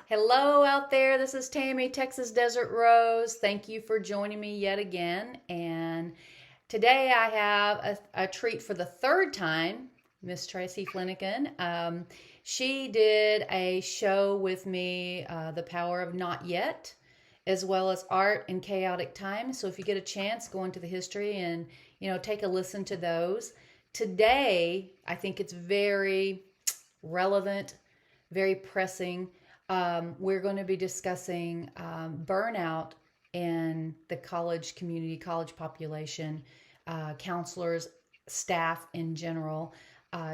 Hello out there. This is Tammy, Texas Desert Rose. Thank you for joining me yet again. And today I have a treat for the third time, Miss Tracey Fleniken. She did a show with me, The Power of Not Yet, as well as Art in Chaotic Times. So if you get a chance, go into the history and, take a listen to those. Today, I think it's very relevant, very pressing. We're going to be discussing burnout in the college community, college population, counselors, staff in general.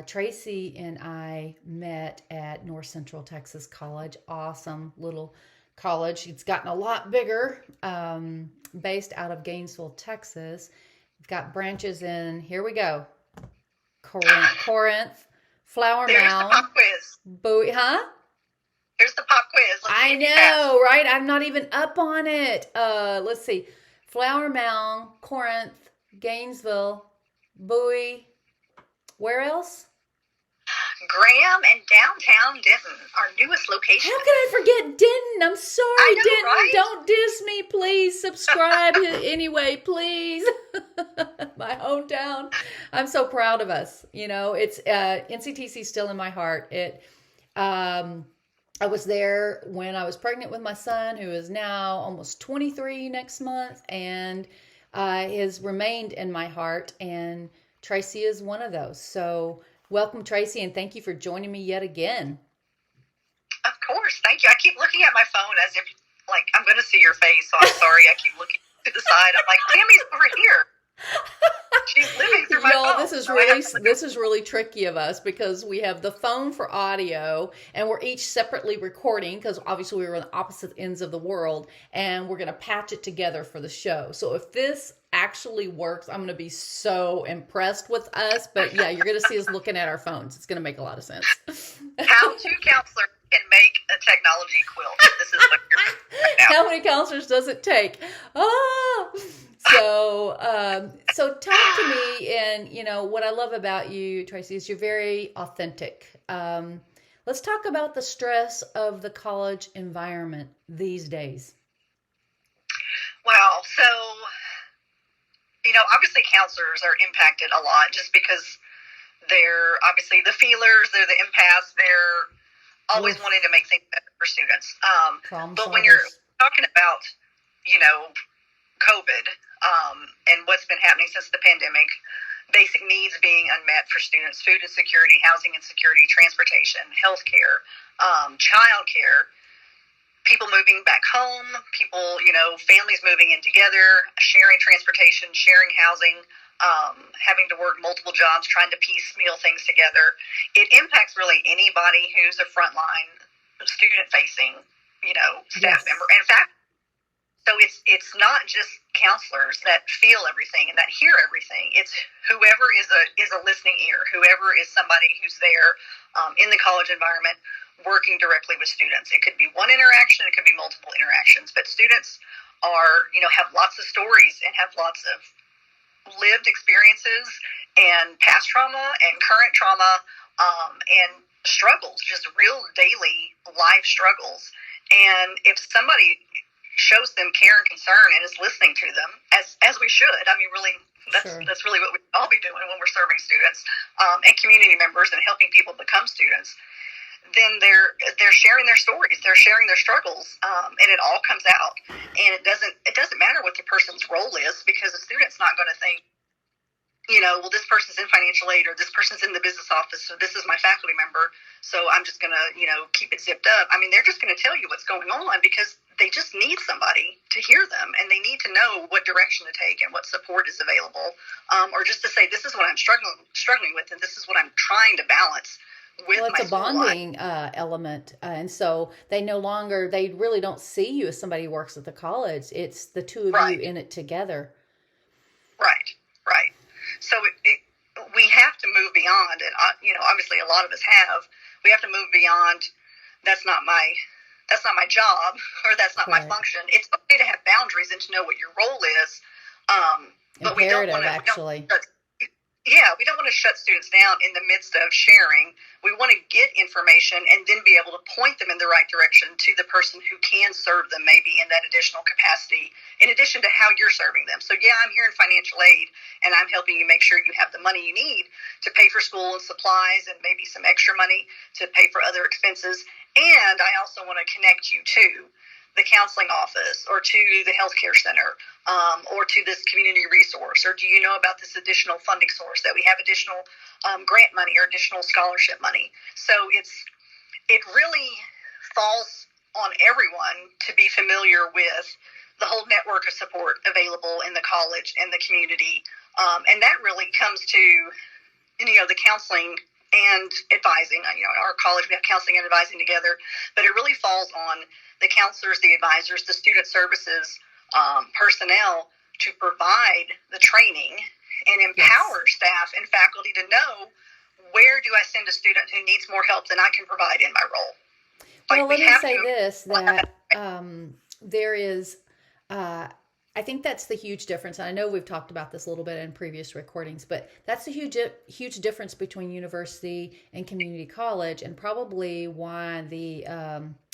Tracey and I met at North Central Texas College. Awesome little college. It's gotten a lot bigger, based out of Gainesville, Texas. We've got branches in, here we go, Corinth, Flower There's Mound, the pop quiz. Bowie, huh? Here's the pop quiz. Let's see I if you pass. know, right? I'm not even up on it. Let's see. Flower Mound, Corinth, Gainesville, Bowie. Where else? Graham and downtown Denton, our newest location. How could I forget Denton? I'm sorry, I know, Denton. right? Don't diss me, please. Subscribe anyway, please. My hometown. I'm so proud of us. It's NCTC still in my heart. I was there when I was pregnant with my son, who is now almost 23 next month, and has remained in my heart. And Tracey is one of those. So welcome, Tracey, and thank you for joining me yet again. Of course. Thank you. I keep looking at my phone as if, I'm going to see your face, so I'm sorry. I keep looking to the side. I'm like, Tammy's over here. She's living through my Y'all, phone. this is really tricky of us because we have the phone for audio and we're each separately recording because obviously we were on the opposite ends of the world, and we're going to patch it together for the show. So if this actually works, I'm going to be so impressed with us. But yeah, you're going to see us looking at our phones. It's going to make a lot of sense. How two counselors can make a technology quilt. This is what you're doing right now. How many counselors does it take? So talk to me, and what I love about you, Tracey, is you're very authentic. Let's talk about the stress of the college environment these days. Well, so, obviously counselors are impacted a lot just because they're obviously the feelers, they're the empaths, they're always wanting to make things better for students. But when you're talking about, COVID, and what's been happening since the pandemic, basic needs being unmet for students, food insecurity, housing insecurity, transportation, healthcare, childcare, people moving back home, people, families moving in together, sharing transportation, sharing housing, having to work multiple jobs, trying to piecemeal things together. It impacts really anybody who's a frontline student-facing, staff member. And in fact, so it's not just counselors that feel everything and that hear everything. It's whoever is a listening ear, whoever is somebody who's there in the college environment working directly with students. It could be one interaction, it could be multiple interactions, but students are, have lots of stories and have lots of lived experiences and past trauma and current trauma, and struggles, just real daily life struggles. And if somebody shows them care and concern and is listening to them, as we should, really, that's really what we should all be doing when we're serving students, and community members and helping people become students, then they're sharing their stories, they're sharing their struggles, and it all comes out. And it doesn't matter what the person's role is, because the student's not going to think, well, this person's in financial aid, or this person's in the business office, so this is my faculty member, so I'm just going to, keep it zipped up. They're just going to tell you what's going on because they just need somebody to hear them, and they need to know what direction to take and what support is available, or just to say, this is what I'm struggling with, and this is what I'm trying to balance with my school life. It's a bonding element, and so they really don't see you as somebody who works at the college. It's the two of you in it together. Right. So we have to move beyond, and obviously a lot of us have. We have to move beyond. That's not my job, or that's not my function. It's okay to have boundaries and to know what your role is. But we don't want to. Yeah, we don't want to shut students down in the midst of sharing. We want to get information and then be able to point them in the right direction to the person who can serve them maybe in that additional capacity, in addition to how you're serving them. So yeah, I'm here in financial aid and I'm helping you make sure you have the money you need to pay for school and supplies and maybe some extra money to pay for other expenses. And I also want to connect you to the counseling office or to the healthcare center, or to this community resource, or do you know about this additional funding source that we have additional grant money or additional scholarship money? So it really falls on everyone to be familiar with the whole network of support available in the college and the community, and that really comes to the counseling and advising. At our college we have counseling and advising together, but it really falls on the counselors, the advisors, the student services personnel to provide the training and empower staff and faculty to know, where do I send a student who needs more help than I can provide in my role? Well, let me say this, that there is, I think that's the huge difference. And I know we've talked about this a little bit in previous recordings, but that's the huge difference between university and community college, and probably why the,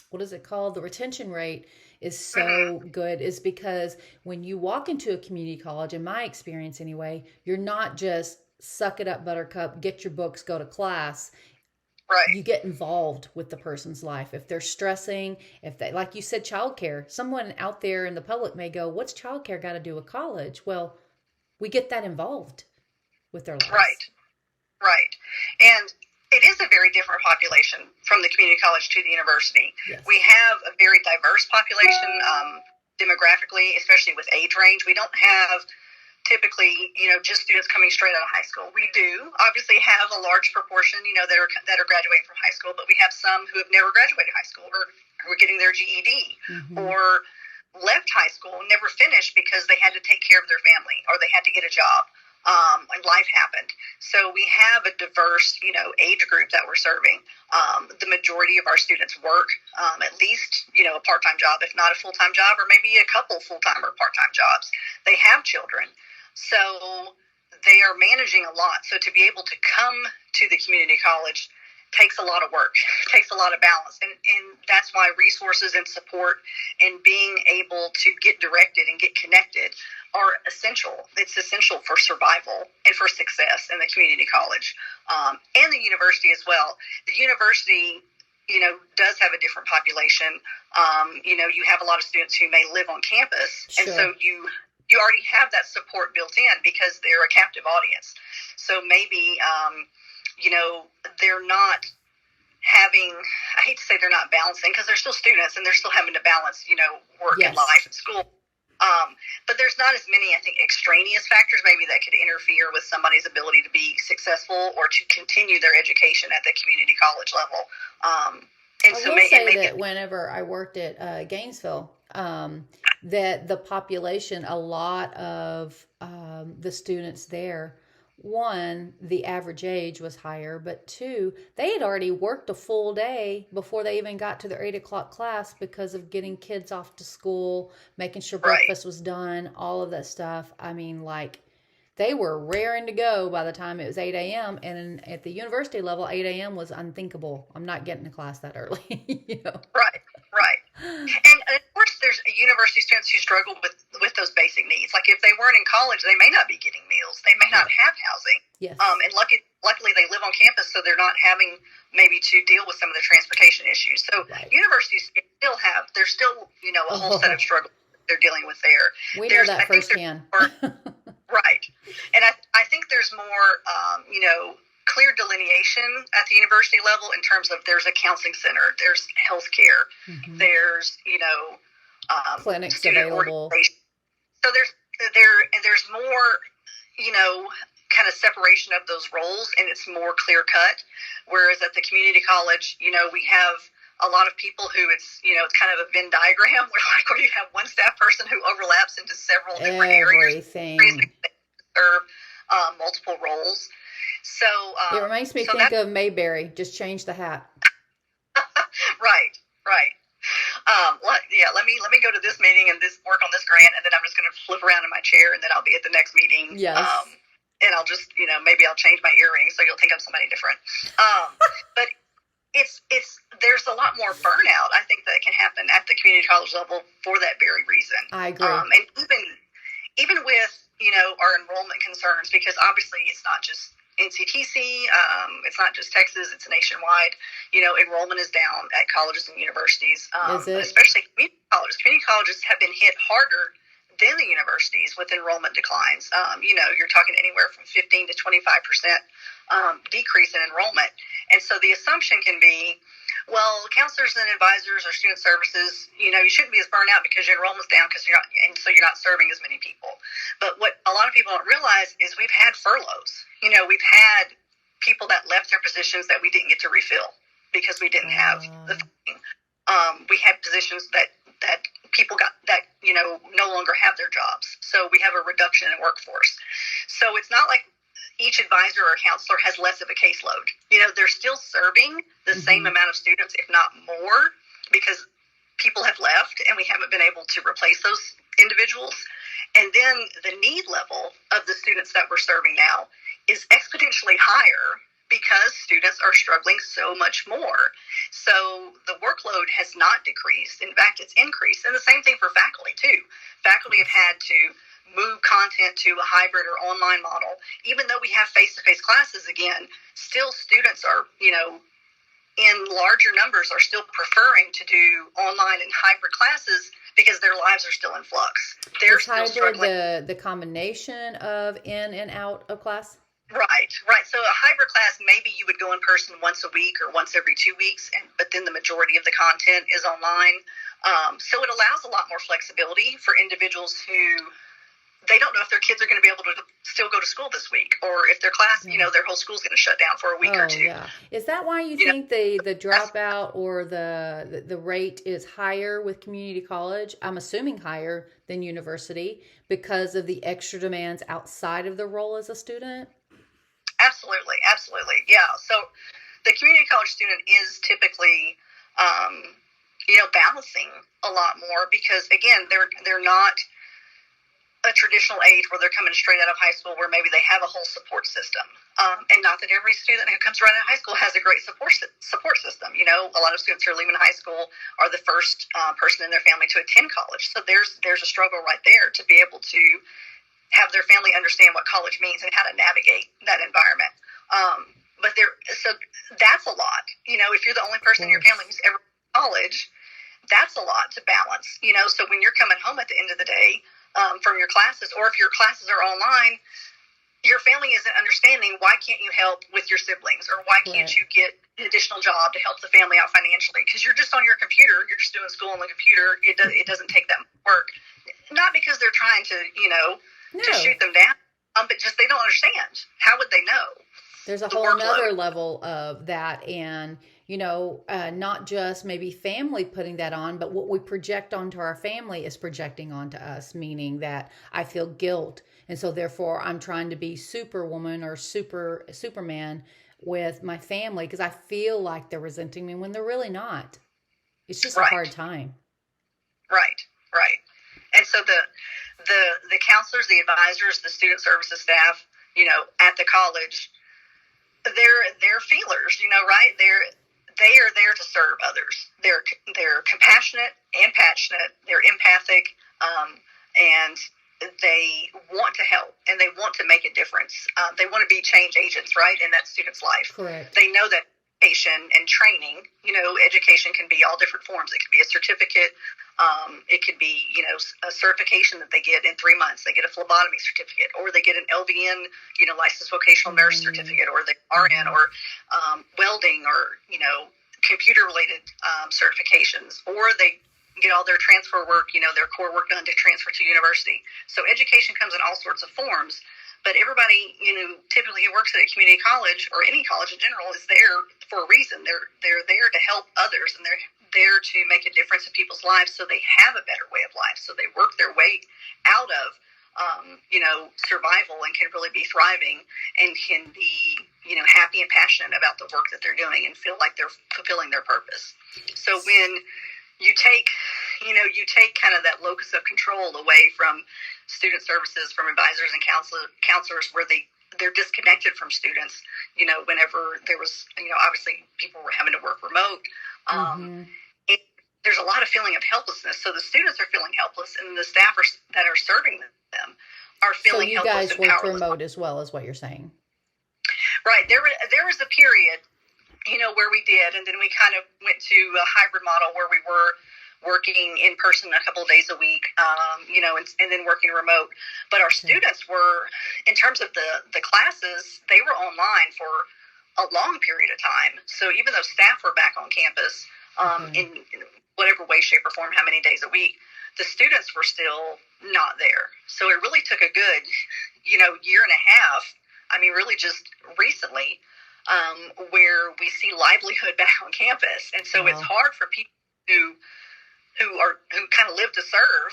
what is it called? The retention rate is so good, is because when you walk into a community college, in my experience anyway, you're not just suck it up, buttercup, get your books, go to class. Right. You get involved with the person's life. If they're stressing, if they, like you said, childcare, someone out there in the public may go, what's childcare got to do with college? Well, we get that involved with their lives. Right. And it is a very different population from the community college to the university. Yes. We have a very diverse population demographically, especially with age range. We don't have typically, just students coming straight out of high school. We do obviously have a large proportion, that are graduating from high school, but we have some who have never graduated high school or who are getting their GED or left high school and never finished because they had to take care of their family or they had to get a job. And life happened. So we have a diverse, age group that we're serving. The majority of our students work at least, a part-time job, if not a full-time job, or maybe a couple full-time or part-time jobs. They have children. So they are managing a lot. So to be able to come to the community college takes a lot of work, takes a lot of balance. And that's why resources and support and being able to get directed and get connected are essential. It's essential for survival and for success in the community college, and the university as well. The university, does have a different population. You have a lot of students who may live on campus, Sure. and so you already have that support built in because they're a captive audience. So maybe, they're not having, I hate to say they're not balancing, because they're still students and they're still having to balance, work Yes. and life and school. But there's not as many, I think, extraneous factors maybe that could interfere with somebody's ability to be successful or to continue their education at the community college level. And I so will say maybe that whenever I worked at Gainesville, that the population, a lot of the students there, one, the average age was higher, but two, they had already worked a full day before they even got to their 8 o'clock class because of getting kids off to school, making sure breakfast was done, all of that stuff. I mean, they were raring to go by the time it was 8 a.m. And at the university level, 8 a.m. was unthinkable. I'm not getting to class that early. Right. And of course, there's university students who struggle with those basic needs. Like if they weren't in college, they may not be getting meals. They may not have housing. Yes. And luckily they live on campus, so they're not having maybe to deal with some of the transportation issues. So universities there's still, a whole set of struggles they're dealing with there. We know that firsthand. Right. And I think there's more, clear delineation at the university level in terms of there's a counseling center, there's healthcare, there's, clinics student available. So there's more, kind of separation of those roles, and it's more clear cut. Whereas at the community college, we have a lot of people who it's kind of a Venn diagram where you have one staff person who overlaps into several different areas. Serve multiple roles. So it makes me think of Mayberry. Just change the hat. Right. Let me go to this meeting and work on this grant, and then I'm just going to flip around in my chair, and then I'll be at the next meeting. Yes. and I'll just, maybe I'll change my earrings so you'll think I'm somebody different. But it's there's a lot more burnout, I think, that can happen at the community college level for that very reason. I agree. And even with, our enrollment concerns, because obviously it's not just NCTC, it's not just Texas, it's nationwide. Enrollment is down at colleges and universities, especially community colleges. Community colleges have been hit harder than the universities with enrollment declines. You're talking anywhere from 15 to 25% decrease in enrollment. And so the assumption can be, well, counselors and advisors or student services, you shouldn't be as burned out because your enrollment's down because you're not serving as many people. But what a lot of people don't realize is we've had furloughs. We've had people that left their positions that we didn't get to refill because we didn't have the funding. We had positions that people got that, no longer have their jobs. So we have a reduction in workforce. So it's not like each advisor or counselor has less of a caseload. They're still serving the same amount of students, if not more, because people have left and we haven't been able to replace those individuals. And then the need level of the students that we're serving now is exponentially higher because students are struggling so much more. So the workload has not decreased. In fact, it's increased. And the same thing for faculty, too. Faculty have had to move content to a hybrid or online model. Even though we have face-to-face classes again, still students are, in larger numbers are still preferring to do online and hybrid classes because their lives are still in flux. They're still struggling. The combination of in and out of class? Right. So a hybrid class, maybe you would go in person once a week or once every 2 weeks, but then the majority of the content is online. So it allows a lot more flexibility for individuals who they don't know if their kids are going to be able to still go to school this week, or if their class, their whole school's going to shut down for a week or two. Yeah. Is that why you think the dropout or the rate is higher with community college? I'm assuming higher than university because of the extra demands outside of the role as a student? Absolutely. Yeah. So the community college student is typically, balancing a lot more because, again, they're not a traditional age where they're coming straight out of high school where maybe they have a whole support system. And not that every student who comes right out of high school has a great support system. A lot of students who are leaving high school are the first person in their family to attend college. So there's a struggle right there to be able to have their family understand what college means and how to navigate that environment. So that's a lot. If you're the only person in your family who's ever been to college, that's a lot to balance. So when you're coming home at the end of the day, from your classes, or if your classes are online, your family isn't understanding why can't you help with your siblings, or why can't you get an additional job to help the family out financially, because you're just on your computer, you're just doing school on the computer. It doesn't take that much work, not because they're trying to to shoot them down, but just they don't understand. How would they know? There's a whole other level of that, and not just maybe family putting that on, but what we project onto our family is projecting onto us, meaning that I feel guilt. And so therefore I'm trying to be superwoman or Superman with my family because I feel like they're resenting me when they're really not. It's just a hard time. Right. And so the counselors, the advisors, the student services staff, at the college, they're feelers, right? They are there to serve others. They're compassionate and passionate. They're empathic, and they want to help and they want to make a difference. They want to be change agents, right, in that student's life. Correct. They know that education and training, education can be all different forms. It could be a certificate. It could be, a certification that they get in 3 months. They get a phlebotomy certificate, or they get an LVN, licensed vocational nurse certificate, or the RN, or welding, or, computer-related certifications, or they get all their transfer work, their core work done to transfer to university. So education comes in all sorts of forms. But everybody, typically who works at a community college or any college in general is there for a reason. They're there to help others, and they're there to make a difference in people's lives so they have a better way of life. So they work their way out of, survival and can really be thriving and can be, happy and passionate about the work that they're doing and feel like they're fulfilling their purpose. So when you take kind of that locus of control away from student services, from advisors and counselors, where they they're disconnected from students, whenever there was, obviously people were having to work remote. There's a lot of feeling of helplessness. So the students are feeling helpless, and the staff that are serving them are feeling helpless and powerless. So you guys worked remote as well, is what you're saying? Right. There was a period, where we did, and then we kind of went to a hybrid model where we were working in person a couple of days a week, and then working remote. But our students were, in terms of the classes, they were online for a long period of time. So even though staff were back on campus, in whatever way, shape, or form, how many days a week, the students were still not there. So it really took a good, year and a half. I mean, really just recently, where we see livelihood back on campus. And so it's hard for people who kind of live to serve,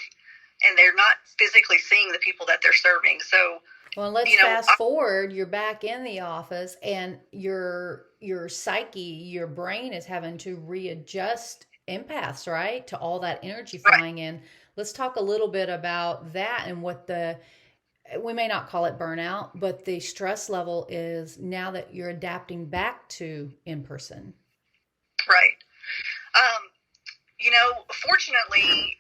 and they're not physically seeing the people that they're serving. So, well, let's fast forward. You're back in the office, and your psyche, your brain is having to readjust empaths, right, to all that energy flying in. Let's talk a little bit about that and what we may not call it burnout, but the stress level is now that you're adapting back to in person. Right. Fortunately,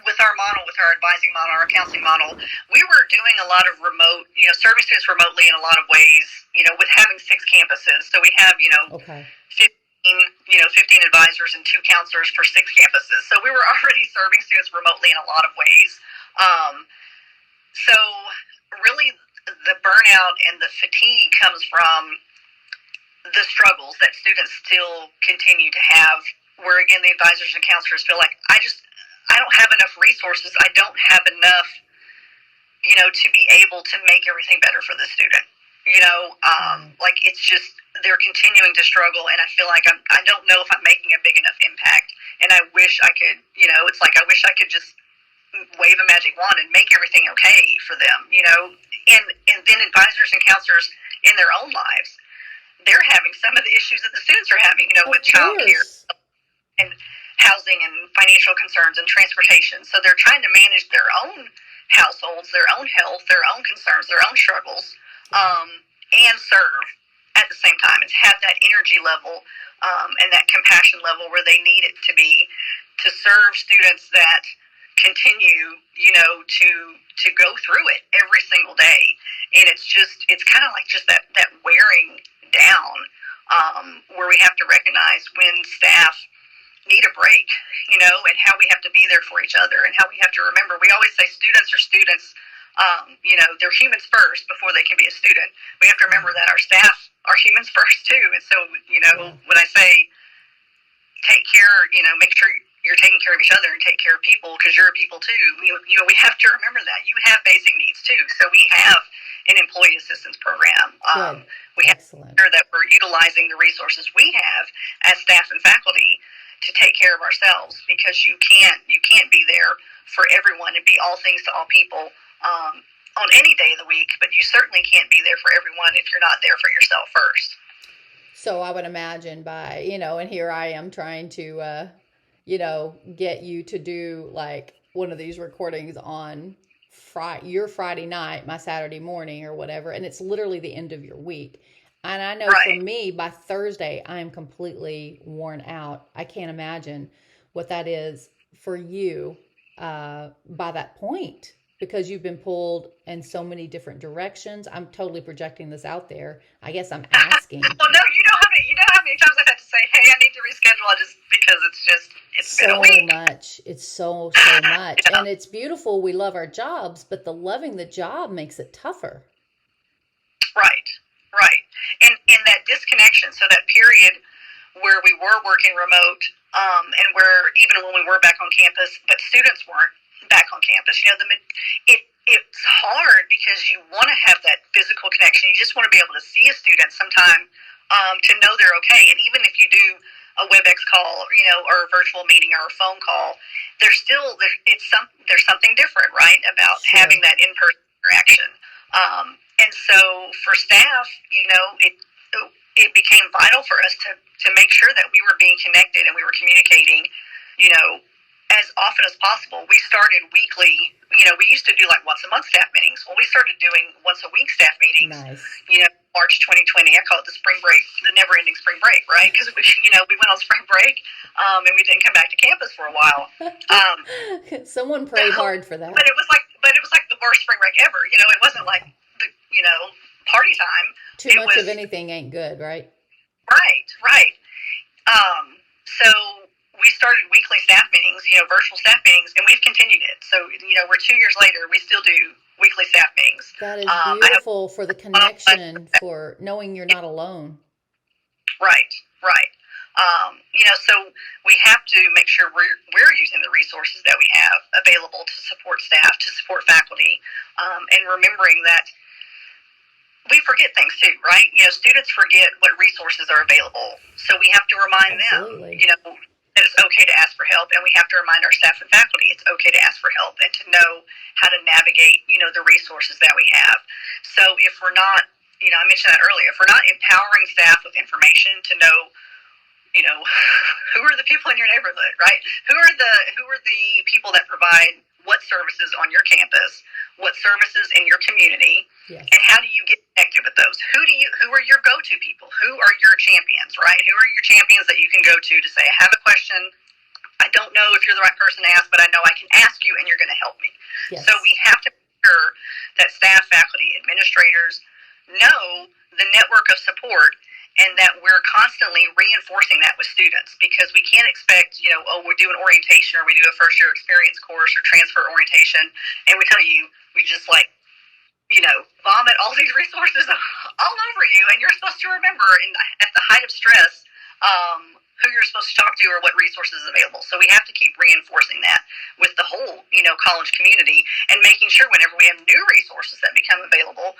with our model, with our advising model, our counseling model, we were doing a lot of remote, serving students remotely in a lot of ways, with having 6 campuses. So we have, 15 advisors and 2 counselors for 6 campuses. So we were already serving students remotely in a lot of ways. So really the burnout and the fatigue comes from the struggles that students still continue to have, where again, the advisors and counselors feel like, I don't have enough resources. I don't have enough, to be able to make everything better for the student. Like it's just, they're continuing to struggle, and I feel like I don't know if I'm making a big enough impact, and I wish I could, it's like I wish I could just wave a magic wand and make everything okay for them, and then advisors and counselors in their own lives, they're having some of the issues that the students are having, with childcare and housing and financial concerns and transportation. So they're trying to manage their own households, their own health, their own concerns, their own struggles, and serve at the same time, and to have that energy level and that compassion level where they need it to be, to serve students that continue, to go through it every single day. And it's kind of like just that wearing down, where we have to recognize when staff need a break, and how we have to be there for each other, and how we have to remember, we always say students are students, they're humans first before they can be a student. We have to remember that our staff are humans first too. And so, when I say take care, make sure you're taking care of each other and take care of people, because you're people too. We have to remember that you have basic needs too. So we have an employee assistance program. We have to make sure that we're utilizing the resources we have as staff and faculty to take care of ourselves, because you can't be there for everyone and be all things to all people on any day of the week, but you certainly can't be there for everyone if you're not there for yourself first. So I would imagine by, and here I am trying to, get you to do like one of these recordings on your Friday night, my Saturday morning or whatever, and it's literally the end of your week. And I know for me, by Thursday, I am completely worn out. I can't imagine what that is for you by that point, because you've been pulled in so many different directions. I'm totally projecting this out there. I guess I'm asking. Well, no, you know how many times I've had to say, hey, I need to reschedule, just because it's been a week. Much. It's so much. And it's beautiful. We love our jobs, but the loving the job makes it tougher. Right. And that disconnection, so that period where we were working remote, and where even when we were back on campus, but students weren't back on campus, it's hard because you want to have that physical connection. You just want to be able to see a student sometime, to know they're okay. And even if you do a WebEx call, or a virtual meeting or a phone call, there's something different, right, about having that in-person interaction. And so for staff, it became vital for us to make sure that we were being connected and we were communicating, as often as possible. We started weekly, we used to do like once a month staff meetings. Well, we started doing once a week staff meetings. Nice. March 2020, I call it the spring break, the never-ending spring break, right? Because we went on spring break, and we didn't come back to campus for a while. Someone prayed hard for that. But it was like the worst spring break ever. It wasn't like the party time. Too much of anything ain't good, right? Right. So we started weekly staff meetings, virtual staff meetings, and we've continued it. So, we're 2 years later, we still do weekly staff meetings. That is beautiful for the connection, for knowing you're not alone. Right. So we have to make sure we're using the resources that we have available to support staff, to support faculty, and remembering that we forget things too, right? Students forget what resources are available. So we have to remind Absolutely. them, that it's okay to ask for help, and we have to remind our staff and faculty it's okay to ask for help and to know how to navigate, the resources that we have. So if we're not, I mentioned that earlier, if we're not empowering staff with information to know, who are the people in your neighborhood, right? Who are the people that provide what services on your campus, what services in your community, yes. And how do you get connected with those? Who are your go-to people? Who are your champions, right? Who are your champions that you can go to say, I have a question, I don't know if you're the right person to ask, but I know I can ask you and you're going to help me. Yes. So we have to make sure that staff, faculty, administrators know the network of support, and that we're constantly reinforcing that with students, because we can't expect, we're doing orientation or we do a first year experience course or transfer orientation, and we tell you, we just vomit all these resources all over you, and you're supposed to remember at the height of stress, who you're supposed to talk to or what resources are available. So we have to keep reinforcing that with the whole, college community, and making sure whenever we have new resources that become available,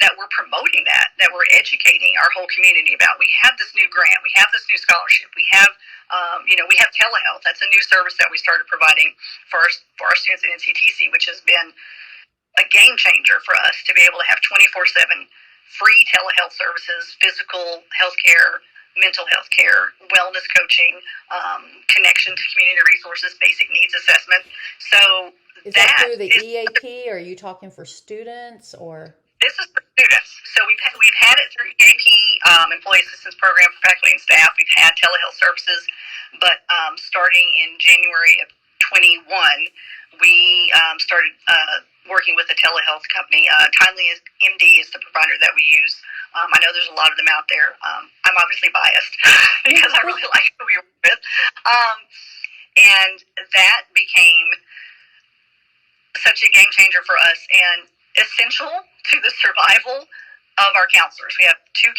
that we're promoting that we're educating our whole community about. We have this new grant, we have this new scholarship, we have, we have telehealth. That's a new service that we started providing for our students at NCTC, which has been a game changer for us to be able to have 24/7 free telehealth services, physical health care, mental health care, wellness coaching, connection to community resources, basic needs assessment. So is that through the EAP, or are you talking for students, or? This is for students. So we've had it through EAP, Employee Assistance Program for faculty and staff. We've had telehealth services, but starting in January of 21, we started working with a telehealth company. Timely MD is the provider that we use. I know there's a lot of them out there. I'm obviously biased because I really like who we work with. And that became such a game changer for us and essential to the survival of our counselors. We have two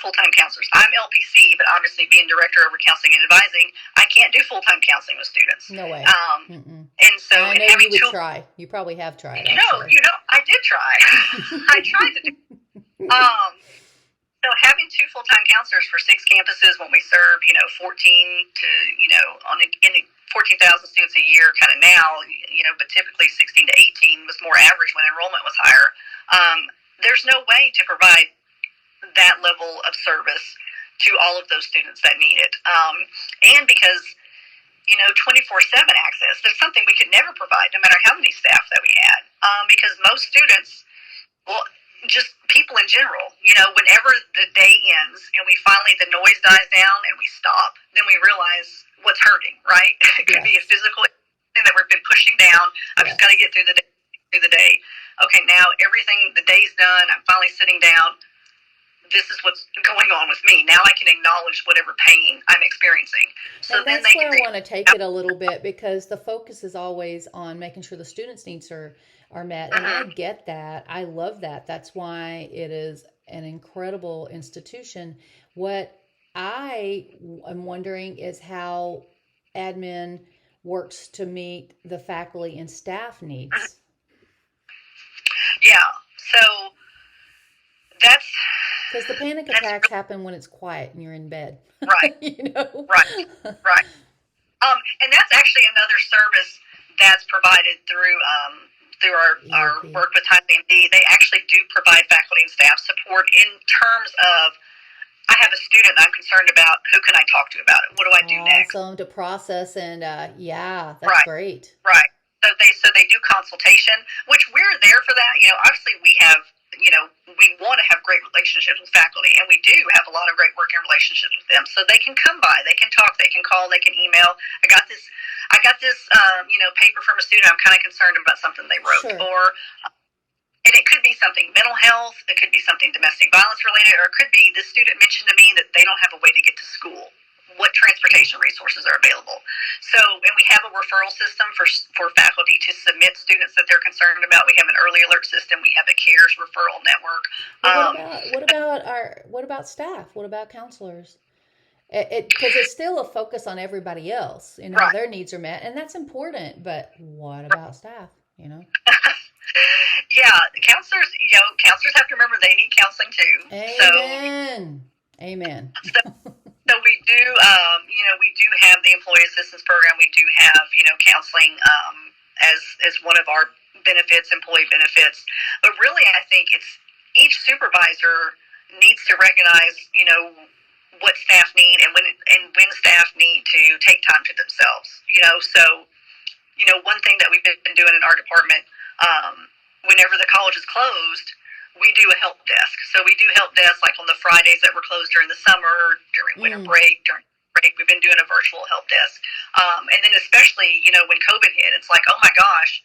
full-time counselors. I'm LPC, but obviously being director over counseling and advising, I can't do full-time counseling with students. No way. And so I know you would try. You probably have tried. I did try. I tried to do. So having two full-time counselors for 6 campuses when we serve, 14 to, in 14,000 students a year kind of now, but typically 16 to 18 was more average when enrollment was higher. There's no way to provide that level of service to all of those students that need it. And because, 24/7 access, there's something we could never provide no matter how many staff that we had. Because most students, just people in general, whenever the day ends and the noise dies down and we stop, then we realize what's hurting, right? It could be a physical thing that we've been pushing down. I've just got to get through the day. Okay, now the day's done. I'm finally sitting down. This is what's going on with me. Now I can acknowledge whatever pain I'm experiencing. So and that's where I want to take it a little bit, because the focus is always on making sure the students' needs are met. And I get that. I love that. That's why it is an incredible institution. What I am wondering is how admin works to meet the faculty and staff needs. Yeah. So that's... Because the panic attacks happen when it's quiet and you're in bed. Right. Right. And that's actually another service that's provided through our work with Timely MD. They actually do provide faculty and staff support in terms of, I have a student I'm concerned about, who can I talk to about it? What do I do next? Awesome, to process and, that's right. great. Right. they do consultation, which we're there for that. Obviously we have, we want to have great relationships with faculty, and we do have a lot of great working relationships with them. So they can come by, they can talk, they can call, they can email. I got this, paper from a student. I'm kind of concerned about something they wrote, Sure. and it could be something mental health, it could be something domestic violence related, or it could be this student mentioned to me that they don't have a way to get to school. What transportation resources are available? So, and we have a referral system for faculty to submit students that they're concerned about. We have an early alert system. We have a CARES referral network. What about staff? What about counselors? Because it's still a focus on everybody else. Right. Their needs are met, and that's important. But what about staff? Yeah, counselors. Counselors have to remember they need counseling too. Amen. So we do, we do have the employee assistance program. We do have, counseling as one of our benefits, employee benefits. But really, I think it's each supervisor needs to recognize, what staff need and when staff need to take time to themselves. So one thing that we've been doing in our department, whenever the college is closed, we do a help desk. So we do help desk like on the Fridays that were closed during the summer, during winter break, we've been doing a virtual help desk. And then especially, when COVID hit, it's like, oh my gosh,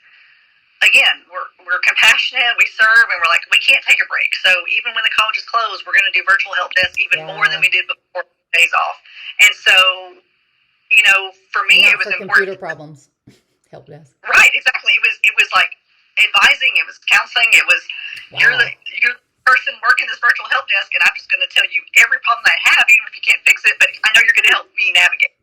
again, we're compassionate, we serve, and we're like, we can't take a break. So even when the college is closed, we're going to do virtual help desk even more than we did before days off. And so, for me, Not it was for important. Computer problems. Help desk. Right, exactly. It was like advising, it was counseling, it was you're the person working this virtual help desk, and I'm just going to tell you every problem I have, even if you can't fix it, but I know you're going to help me navigate.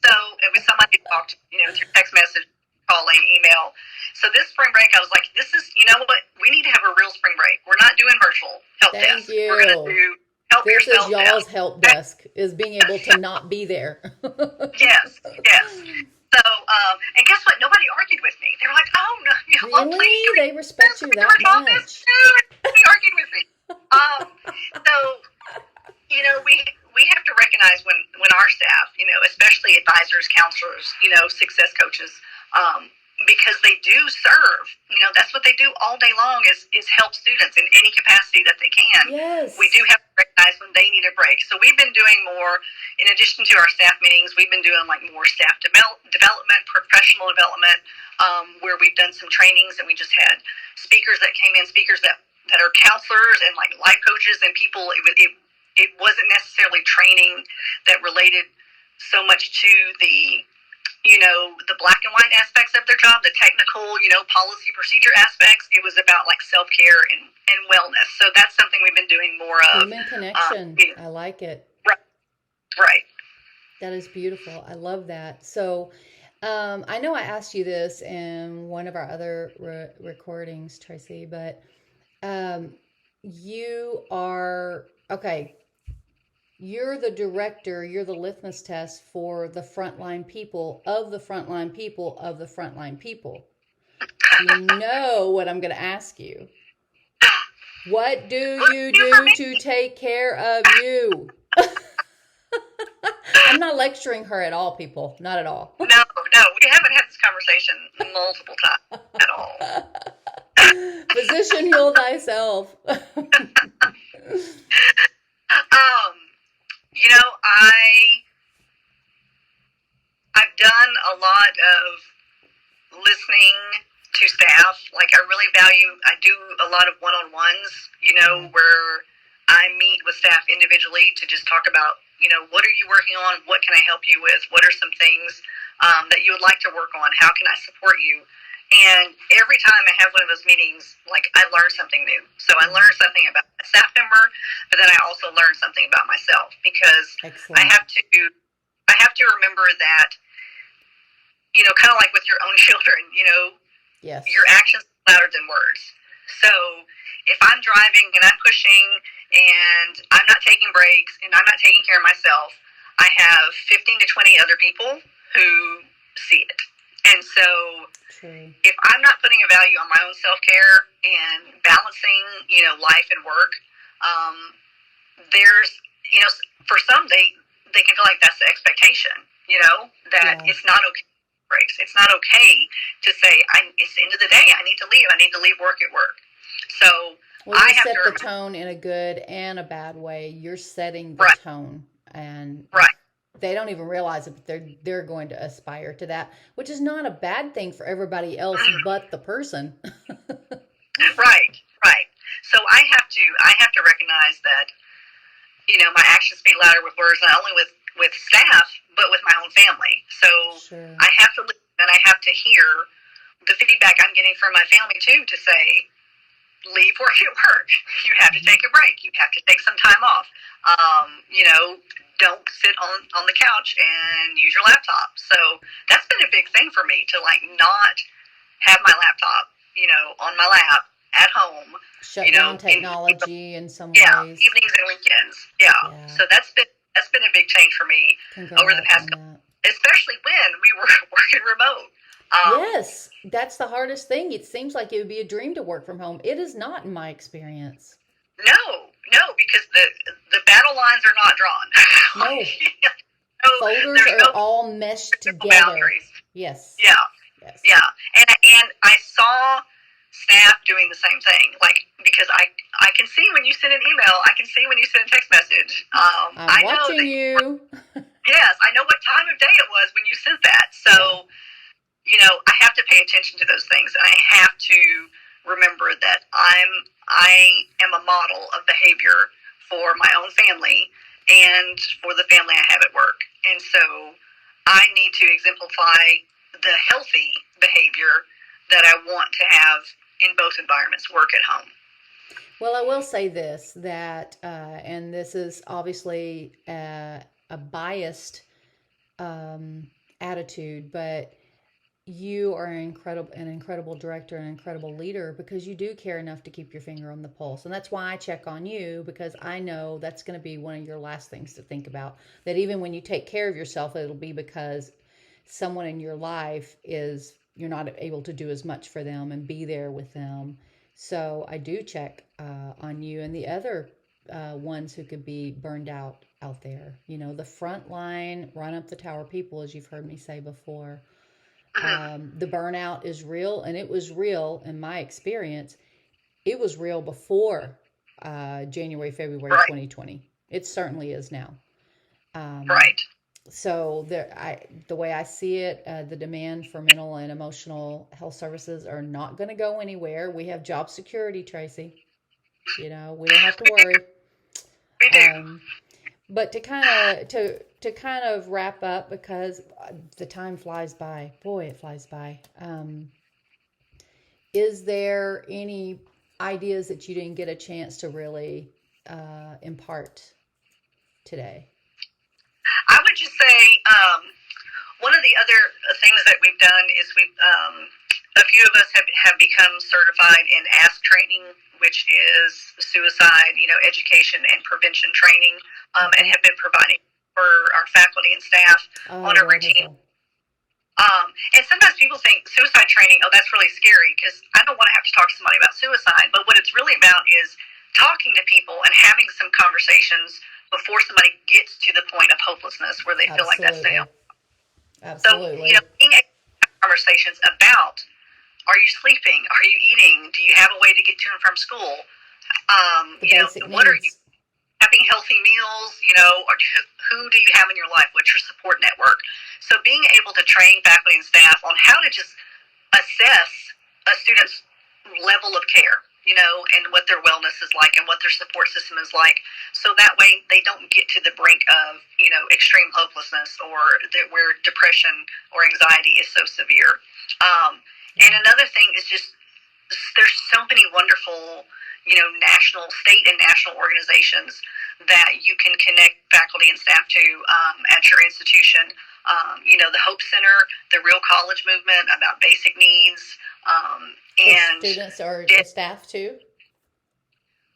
So it was somebody to talk to, through text message, calling, email. So this spring break, I was like, this is, what, we need to have a real spring break. We're not doing virtual help desk. You. We're going to do help this yourself. This is y'all's help desk, is being able to not be there. Yes. So, and guess what? Nobody argued with me. They were like, oh, no. Really? Please, they respect you that much? Nobody argued with me. So, we have to recognize when our staff, especially advisors, counselors, success coaches, because they do serve, that's what they do all day long is help students in any capacity that they can. Yes. We do have to recognize when they need a break. So we've been doing more, in addition to our staff meetings, we've been doing like more staff development, professional development, where we've done some trainings, and we just had speakers that came in, speakers that are counselors and like life coaches and people. It wasn't necessarily training that related so much to the black and white aspects of their job, the technical, policy procedure aspects. It was about like self-care and wellness. So that's something we've been doing more of. Human connection. I like it. Right. That is beautiful. I love that. So I know I asked you this in one of our other recordings, Tracey, but you are, okay, you're the director, you're the litmus test for the frontline people of the frontline people of the frontline people. You know what I'm going to ask you. What do you do to take care of you? I'm not lecturing her at all, people. Not at all. No, we haven't had this conversation multiple times at all. Physician, heal thyself. I've done a lot of listening to staff. Like, I really I do a lot of one-on-ones, where I meet with staff individually to just talk about, what are you working on? What can I help you with? What are some things that you would like to work on? How can I support you? And every time I have one of those meetings, like, I learn something new. So I learn something about a staff member, but then I also learn something about myself, because Excellent. I have to remember that, kind of like with your own children, yes, your actions are louder than words. So if I'm driving and I'm pushing and I'm not taking breaks and I'm not taking care of myself, I have 15 to 20 other people who see it. And so True. If I'm not putting a value on my own self-care and balancing, life and work, there's, for some, they can feel like that's the expectation, that it's not okay to breaks. It's not okay to say, it's the end of the day. I need to leave. I need to leave work at work. So Well, I you have set to the tone in a good and a bad way. You're setting the right, tone, and right, they don't even realize it, but they're going to aspire to that, which is not a bad thing for everybody else but the person. right, right. So I have to recognize that, my actions speak louder with words, not only with staff, but with my own family. So Sure. I have to listen, and I have to hear the feedback I'm getting from my family too, to say, leave work at work. You have to take a break. You have to take some time off. Don't sit on the couch and use your laptop. So that's been a big thing for me, to not have my laptop, on my lap at home. Shut down technology in some Yeah, ways. evenings and weekends. Yeah. Yeah. So that's been a big change for me over the Congrats past on couple, that. especially when we were working remote. Yes, that's the hardest thing. It seems like it would be a dream to work from home. It is not, in my experience. No, because the battle lines are not drawn. No. No, Folders there's are no all meshed physical together. boundaries. Yes. Yeah, Yes. yeah, and I saw staff doing the same thing. Because I can see when you send an email, I can see when you send a text message. I'm I know watching that you. Yes, I know what time of day it was when you sent that. So, I have to pay attention to those things, and I have to remember that I am a model of behavior for my own family and for the family I have at work. And so I need to exemplify the healthy behavior that I want to have in both environments, work at home. Well, I will say this, that, and this is obviously a biased attitude, but you are an incredible director, an incredible leader, because you do care enough to keep your finger on the pulse. And that's why I check on you, because I know that's going to be one of your last things to think about. That even when you take care of yourself, it'll be because someone in your life you're not able to do as much for them and be there with them. So I do check on you and the other ones who could be burned out there. The front line, run up the tower people, as you've heard me say before. The burnout is real, and it was real in my experience. It was real before January, February Right. 2020. It certainly is now. Right. So the way I see it, the demand for mental and emotional health services are not going to go anywhere. We have job security, Tracey. We don't have to worry. We do. But to kind of wrap up, because the time flies by. Boy, it flies by. Is there any ideas that you didn't get a chance to really impart today? I would just say one of the other things that we've done is a few of us have become certified in ASK training, which is suicide, education and prevention training, and have been providing for our faculty and staff on a routine. And sometimes people think suicide training, that's really scary, because I don't want to have to talk to somebody about suicide. But what it's really about is talking to people and having some conversations before somebody gets to the point of hopelessness where they feel like that's the end. Absolutely. So, being able to have conversations about, are you sleeping? Are you eating? Do you have a way to get to and from school? What are you having healthy meals? Or who do you have in your life? What's your support network? So being able to train faculty and staff on how to just assess a student's level of care, and what their wellness is like and what their support system is like. So that way they don't get to the brink of, extreme hopelessness or where depression or anxiety is so severe. And another thing is just, there's so many wonderful, state and national organizations that you can connect faculty and staff to at your institution. The Hope Center, the Real College Movement about basic needs, and students or the staff too.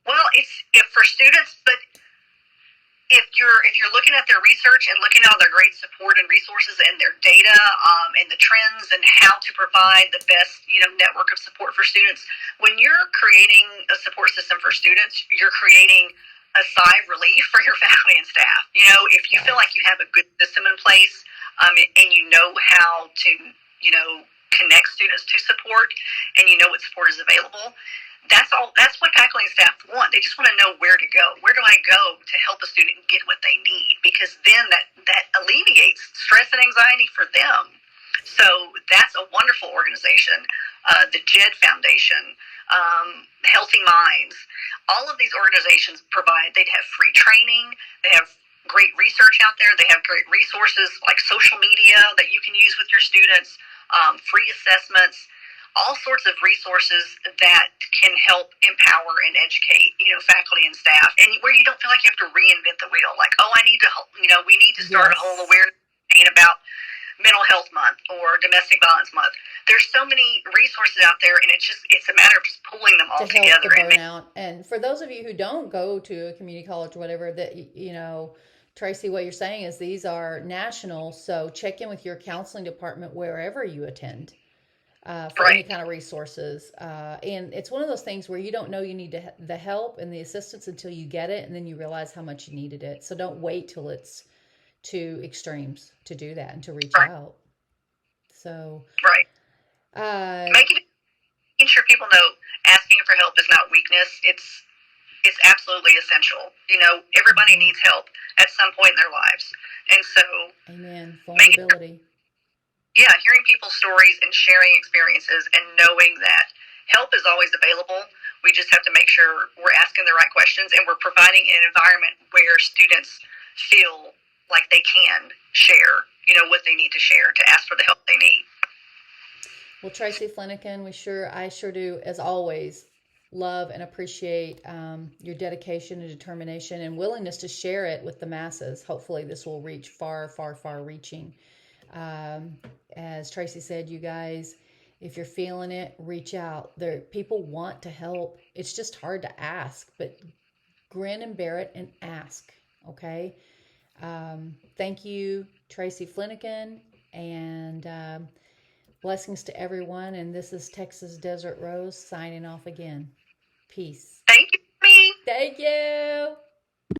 Well, if for students, but if you're looking at their research and looking at all their great support and resources and their data and the trends and how to provide the best network of support for students, when you're creating a support system for students, you're creating a sigh of relief for your faculty and staff. If you feel like you have a good system in place, and you know how to connect students to support, and you know what support is available. That's what faculty and staff want. They just want to know where to go. Where do I go to help a student get what they need? Because then that alleviates stress and anxiety for them. So that's a wonderful organization. The JED Foundation, Healthy Minds, all of these organizations they have free training, they have great research out there, they have great resources like social media that you can use with your students, free assessments, all sorts of resources that can help empower and educate, faculty and staff, and where you don't feel like you have to reinvent the wheel. Like, I need to, we need to start a whole awareness campaign about mental health month or domestic violence month. There's so many resources out there, and it's a matter of just pulling them all together. To help the burnout. And for those of you who don't go to a community college or whatever, that, Tracey, what you're saying is these are national, so check in with your counseling department wherever you attend. For any kind of resources. And it's one of those things where you don't know you need the help and the assistance until you get it, and then you realize how much you needed it. So don't wait till it's to extremes to do that and to reach out. So making sure people know asking for help is not weakness. It's absolutely essential. Everybody needs help at some point in their lives. And so vulnerability. Hearing people's stories and sharing experiences and knowing that help is always available. We just have to make sure we're asking the right questions and we're providing an environment where students feel like they can share, what they need to share to ask for the help they need. Well, Tracey Fleniken, I sure do, as always, love and appreciate your dedication and determination and willingness to share it with the masses. Hopefully this will reach far, far, far reaching. As Tracey said, you guys, if you're feeling it, reach out. People want to help. It's just hard to ask, but grin and bear it and ask. Okay. Thank you, Tracey Fleniken, and blessings to everyone. And this is Texas Desert Rose signing off again. Peace. Thank you. Thank you.